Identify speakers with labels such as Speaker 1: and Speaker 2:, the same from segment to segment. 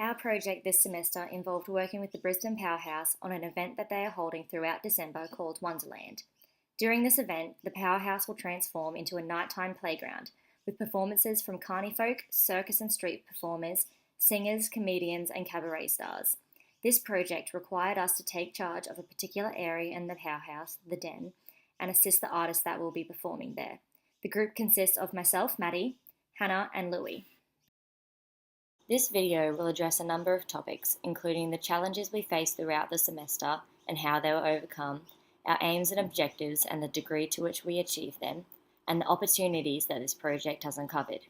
Speaker 1: Our project this semester involved working with the Brisbane Powerhouse on an event that they are holding throughout December called Wonderland. During this event, the Powerhouse will transform into a nighttime playground with performances from carny folk, circus and street performers, singers, comedians, and cabaret stars. This project required us to take charge of a particular area in the Powerhouse, the Den, and assist the artists that will be performing there. The group consists of myself, Maddie, Hannah, and Louie. This video will address a number of topics, including the challenges we faced throughout the semester and how they were overcome, our aims and objectives and the degree to which we achieved them, and the opportunities that this project has uncovered.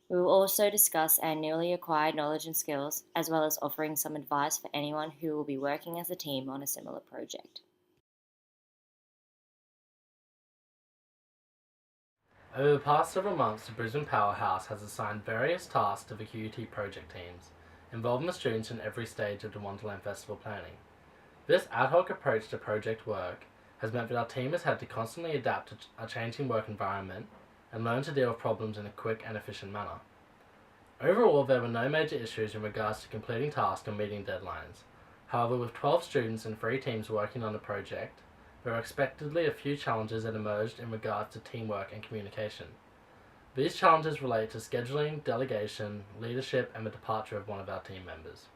Speaker 1: We will also discuss our newly acquired knowledge and skills, as well as offering some advice for anyone who will be working as a team on a similar project.
Speaker 2: Over the past several months, the Brisbane Powerhouse has assigned various tasks to the QUT project teams, involving the students in every stage of the Wonderland Festival planning. This ad hoc approach to project work has meant that our team has had to constantly adapt to a changing work environment and learn to deal with problems in a quick and efficient manner. Overall, there were no major issues in regards to completing tasks and meeting deadlines. However, with 12 students and 3 teams working on the project, there were expectedly a few challenges that emerged in regards to teamwork and communication. These challenges relate to scheduling, delegation, leadership, and the departure of one of our team members.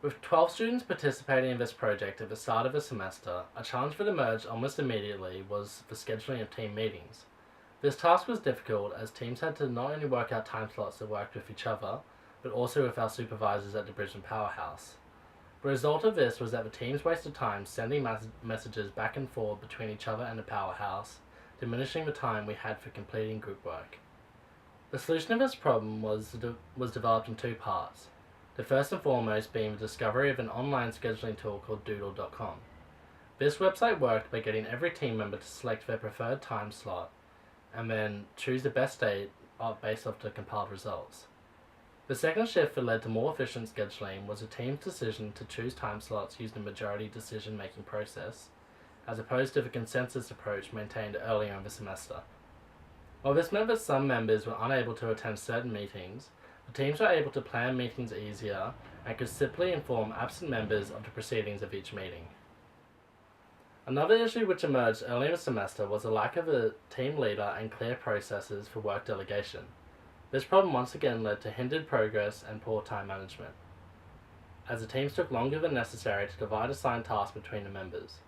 Speaker 2: With 12 students participating in this project at the start of the semester, a challenge that emerged almost immediately was the scheduling of team meetings. This task was difficult as teams had to not only work out time slots that worked with each other, but also with our supervisors at the Brisbane Powerhouse. The result of this was that the teams wasted time sending messages back and forth between each other and the Powerhouse, diminishing the time we had for completing group work. The solution of this problem was developed in 2 parts, the first and foremost being the discovery of an online scheduling tool called Doodle.com. This website worked by getting every team member to select their preferred time slot and then choose the best date based off the compiled results. The second shift that led to more efficient scheduling was the team's decision to choose time slots using the majority decision-making process, as opposed to the consensus approach maintained earlier in the semester. While this meant that some members were unable to attend certain meetings, the teams were able to plan meetings easier and could simply inform absent members of the proceedings of each meeting. Another issue which emerged early in the semester was the lack of a team leader and clear processes for work delegation. This problem once again led to hindered progress and poor time management, as the teams took longer than necessary to divide assigned tasks between the members.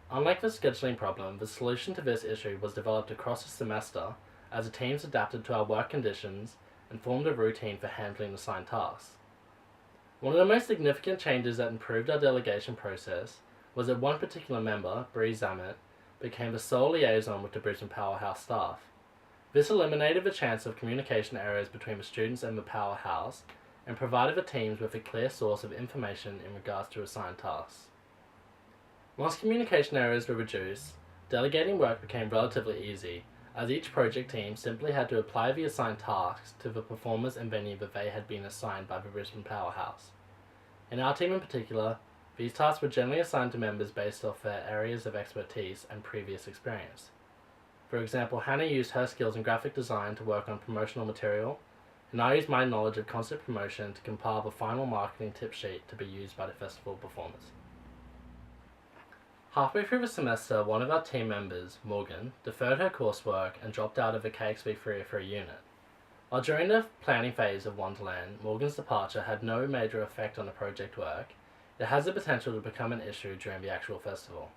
Speaker 2: Unlike the scheduling problem, the solution to this issue was developed across the semester as the teams adapted to our work conditions and formed a routine for handling assigned tasks. One of the most significant changes that improved our delegation process was that one particular member, Bree Zammit, became the sole liaison with the Brisbane Powerhouse staff. This eliminated the chance of communication errors between the students and the Powerhouse and provided the teams with a clear source of information in regards to assigned tasks. Once communication errors were reduced, delegating work became relatively easy, as each project team simply had to apply the assigned tasks to the performers and venue that they had been assigned by the Brisbane Powerhouse. In our team in particular, these tasks were generally assigned to members based off their areas of expertise and previous experience. For example, Hannah used her skills in graphic design to work on promotional material, and I used my knowledge of concept promotion to compile the final marketing tip sheet to be used by the festival performers. Halfway through the semester, one of our team members, Morgan, deferred her coursework and dropped out of the KXB303 unit. While during the planning phase of Wonderland, Morgan's departure had no major effect on the project work, it has the potential to become an issue during the actual festival.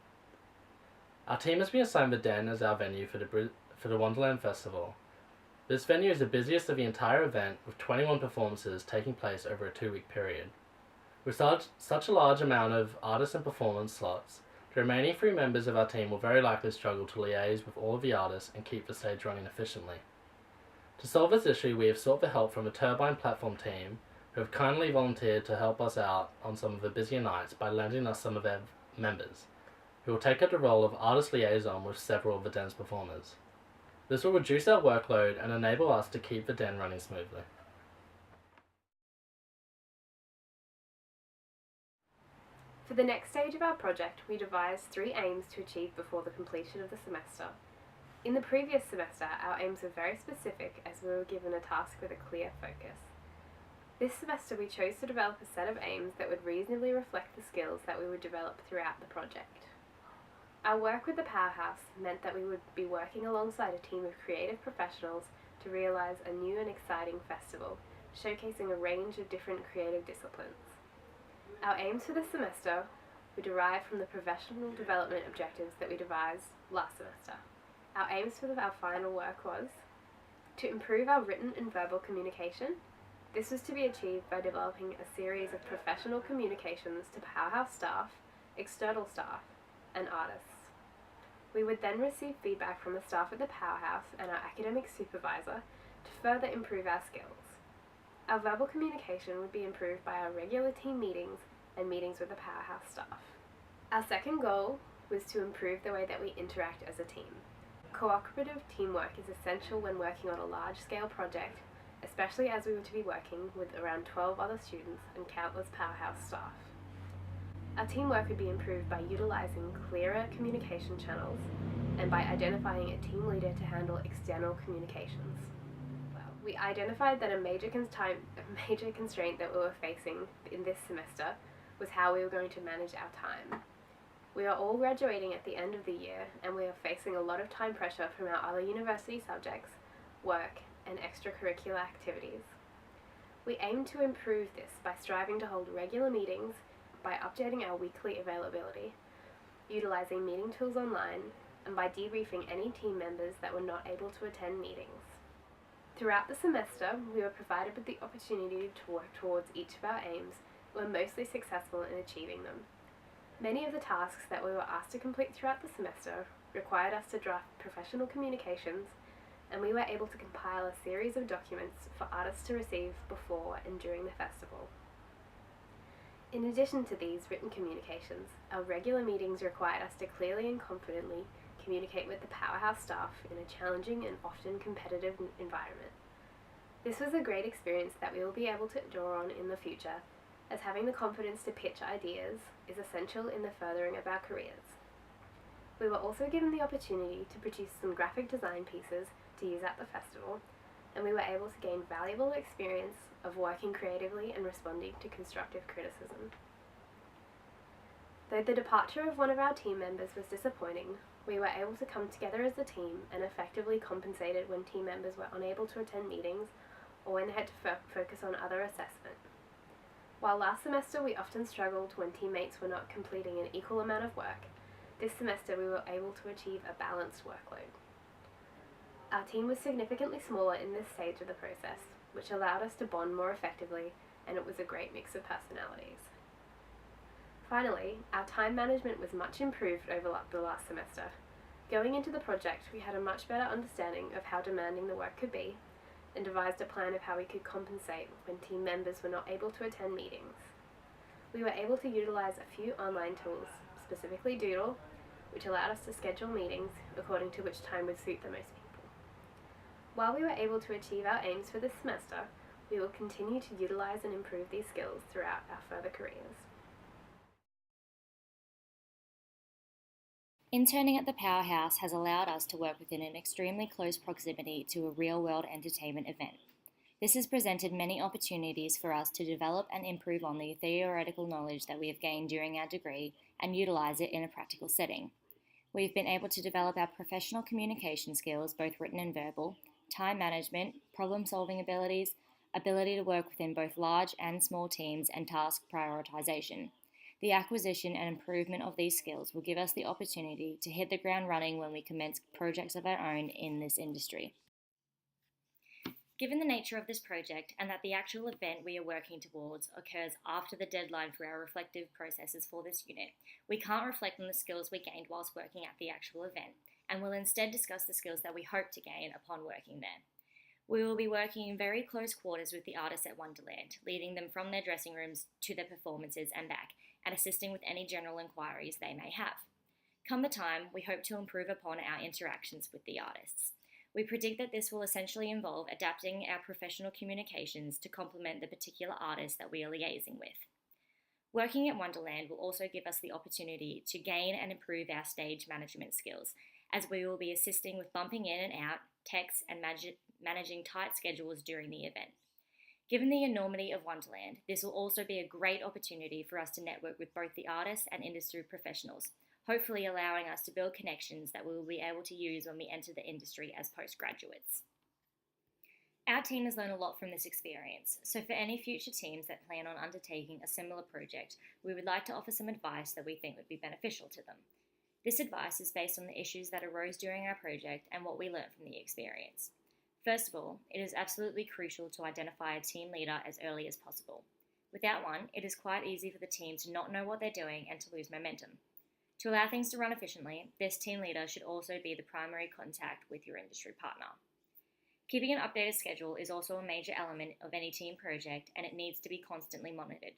Speaker 2: Our team has been assigned the Den as our venue for the Wonderland Festival. This venue is the busiest of the entire event, with 21 performances taking place over a 2-week period. With such a large amount of artist and performance slots, the remaining 3 members of our team will very likely struggle to liaise with all of the artists and keep the stage running efficiently. To solve this issue, we have sought the help from the Turbine platform team, who have kindly volunteered to help us out on some of the busier nights by lending us some of their members, who will take up the role of artist liaison with several of the Den's performers. This will reduce our workload and enable us to keep the Den running smoothly.
Speaker 3: For the next stage of our project, we devised 3 aims to achieve before the completion of the semester. In the previous semester, our aims were very specific as we were given a task with a clear focus. This semester we chose to develop a set of aims that would reasonably reflect the skills that we would develop throughout the project. Our work with the Powerhouse meant that we would be working alongside a team of creative professionals to realise a new and exciting festival, showcasing a range of different creative disciplines. Our aims for this semester were derived from the professional development objectives that we devised last semester. Our aims for our final work was to improve our written and verbal communication. This was to be achieved by developing a series of professional communications to Powerhouse staff, external staff, and artists. We would then receive feedback from the staff at the Powerhouse and our academic supervisor to further improve our skills. Our verbal communication would be improved by our regular team meetings and meetings with the Powerhouse staff. Our second goal was to improve the way that we interact as a team. Cooperative teamwork is essential when working on a large-scale project, especially as we were to be working with around 12 other students and countless Powerhouse staff. Our teamwork would be improved by utilising clearer communication channels and by identifying a team leader to handle external communications. We identified that a major constraint that we were facing in this semester was how we were going to manage our time. We are all graduating at the end of the year, and we are facing a lot of time pressure from our other university subjects, work, and extracurricular activities. We aim to improve this by striving to hold regular meetings, by updating our weekly availability, utilising meeting tools online, and by debriefing any team members that were not able to attend meetings. Throughout the semester, we were provided with the opportunity to work towards each of our aims and were mostly successful in achieving them. Many of the tasks that we were asked to complete throughout the semester required us to draft professional communications, and we were able to compile a series of documents for artists to receive before and during the festival. In addition to these written communications, our regular meetings required us to clearly and confidently communicate with the Powerhouse staff in a challenging and often competitive environment. This was a great experience that we will be able to draw on in the future, as having the confidence to pitch ideas is essential in the furthering of our careers. We were also given the opportunity to produce some graphic design pieces to use at the festival, and we were able to gain valuable experience of working creatively and responding to constructive criticism. Though the departure of one of our team members was disappointing, we were able to come together as a team and effectively compensated when team members were unable to attend meetings or when they had to focus on other assessment. While last semester we often struggled when teammates were not completing an equal amount of work, this semester we were able to achieve a balanced workload. Our team was significantly smaller in this stage of the process, which allowed us to bond more effectively, and it was a great mix of personalities. Finally, our time management was much improved over the last semester. Going into the project, we had a much better understanding of how demanding the work could be, and devised a plan of how we could compensate when team members were not able to attend meetings. We were able to utilise a few online tools, specifically Doodle, which allowed us to schedule meetings according to which time would suit the most people. While we were able to achieve our aims for this semester, we will continue to utilise and improve these skills throughout our further careers.
Speaker 1: Interning at the Powerhouse has allowed us to work within an extremely close proximity to a real-world entertainment event. This has presented many opportunities for us to develop and improve on the theoretical knowledge that we have gained during our degree and utilise it in a practical setting. We've been able to develop our professional communication skills, both written and verbal, time management, problem-solving abilities, ability to work within both large and small teams, and task prioritisation. The acquisition and improvement of these skills will give us the opportunity to hit the ground running when we commence projects of our own in this industry. Given the nature of this project and that the actual event we are working towards occurs after the deadline for our reflective processes for this unit, we can't reflect on the skills we gained whilst working at the actual event, and will instead discuss the skills that we hope to gain upon working there. We will be working in very close quarters with the artists at Wonderland, leading them from their dressing rooms to their performances and back, and assisting with any general inquiries they may have. Come the time, we hope to improve upon our interactions with the artists. We predict that this will essentially involve adapting our professional communications to complement the particular artists that we are liaising with. Working at Wonderland will also give us the opportunity to gain and improve our stage management skills, as we will be assisting with bumping in and out, texts, and managing tight schedules during the event. Given the enormity of Wonderland, this will also be a great opportunity for us to network with both the artists and industry professionals, hopefully allowing us to build connections that we will be able to use when we enter the industry as postgraduates. Our team has learned a lot from this experience, so for any future teams that plan on undertaking a similar project, we would like to offer some advice that we think would be beneficial to them. This advice is based on the issues that arose during our project and what we learned from the experience. First of all, it is absolutely crucial to identify a team leader as early as possible. Without one, it is quite easy for the team to not know what they're doing and to lose momentum. To allow things to run efficiently, this team leader should also be the primary contact with your industry partner. Keeping an updated schedule is also a major element of any team project, and it needs to be constantly monitored.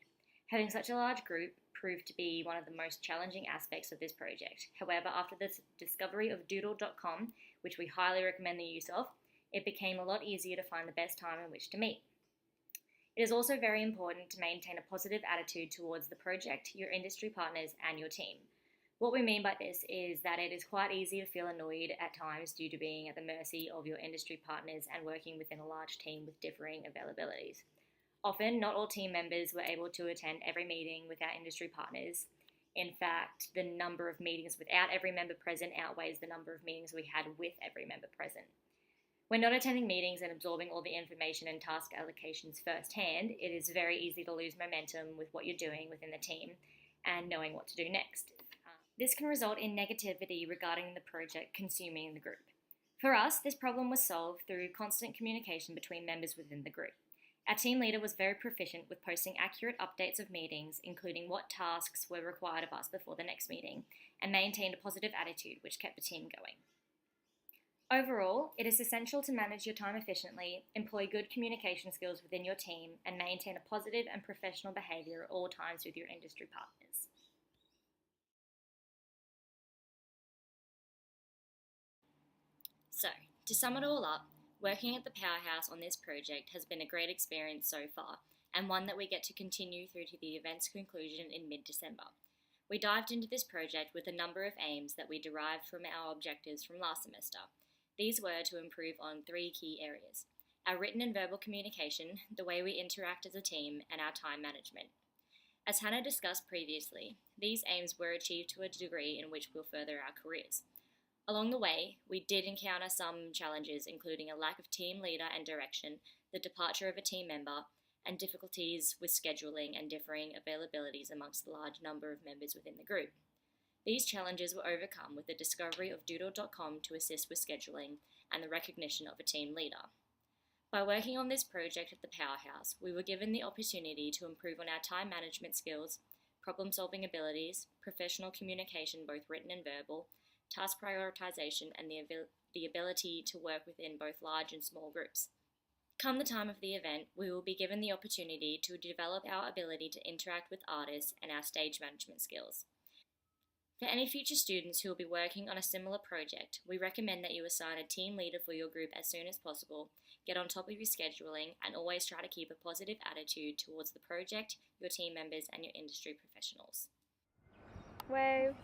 Speaker 1: Having such a large group proved to be one of the most challenging aspects of this project. However, after the discovery of doodle.com, which we highly recommend the use of, it became a lot easier to find the best time in which to meet. It is also very important to maintain a positive attitude towards the project, your industry partners, and your team. What we mean by this is that it is quite easy to feel annoyed at times due to being at the mercy of your industry partners and working within a large team with differing availabilities. Often, not all team members were able to attend every meeting with our industry partners. In fact, the number of meetings without every member present outweighs the number of meetings we had with every member present. When not attending meetings and absorbing all the information and task allocations firsthand, it is very easy to lose momentum with what you're doing within the team and knowing what to do next. This can result in negativity regarding the project consuming the group. For us, this problem was solved through constant communication between members within the group. Our team leader was very proficient with posting accurate updates of meetings, including what tasks were required of us before the next meeting, and maintained a positive attitude which kept the team going. Overall, it is essential to manage your time efficiently, employ good communication skills within your team, and maintain a positive and professional behaviour at all times with your industry partners. So, to sum it all up, working at the Powerhouse on this project has been a great experience so far, and one that we get to continue through to the event's conclusion in mid-December. We dived into this project with a number of aims that we derived from our objectives from last semester. These were to improve on 3 key areas: our written and verbal communication, the way we interact as a team, and our time management. As Hannah discussed previously, these aims were achieved to a degree in which we'll further our careers. Along the way, we did encounter some challenges, including a lack of team leader and direction, the departure of a team member, and difficulties with scheduling and differing availabilities amongst the large number of members within the group. These challenges were overcome with the discovery of doodle.com to assist with scheduling and the recognition of a team leader. By working on this project at the Powerhouse, we were given the opportunity to improve on our time management skills, problem-solving abilities, professional communication, both written and verbal, task prioritization, and the ability to work within both large and small groups. Come the time of the event, we will be given the opportunity to develop our ability to interact with artists and our stage management skills. For any future students who will be working on a similar project, we recommend that you assign a team leader for your group as soon as possible, get on top of your scheduling, and always try to keep a positive attitude towards the project, your team members, and your industry professionals.
Speaker 3: Wave.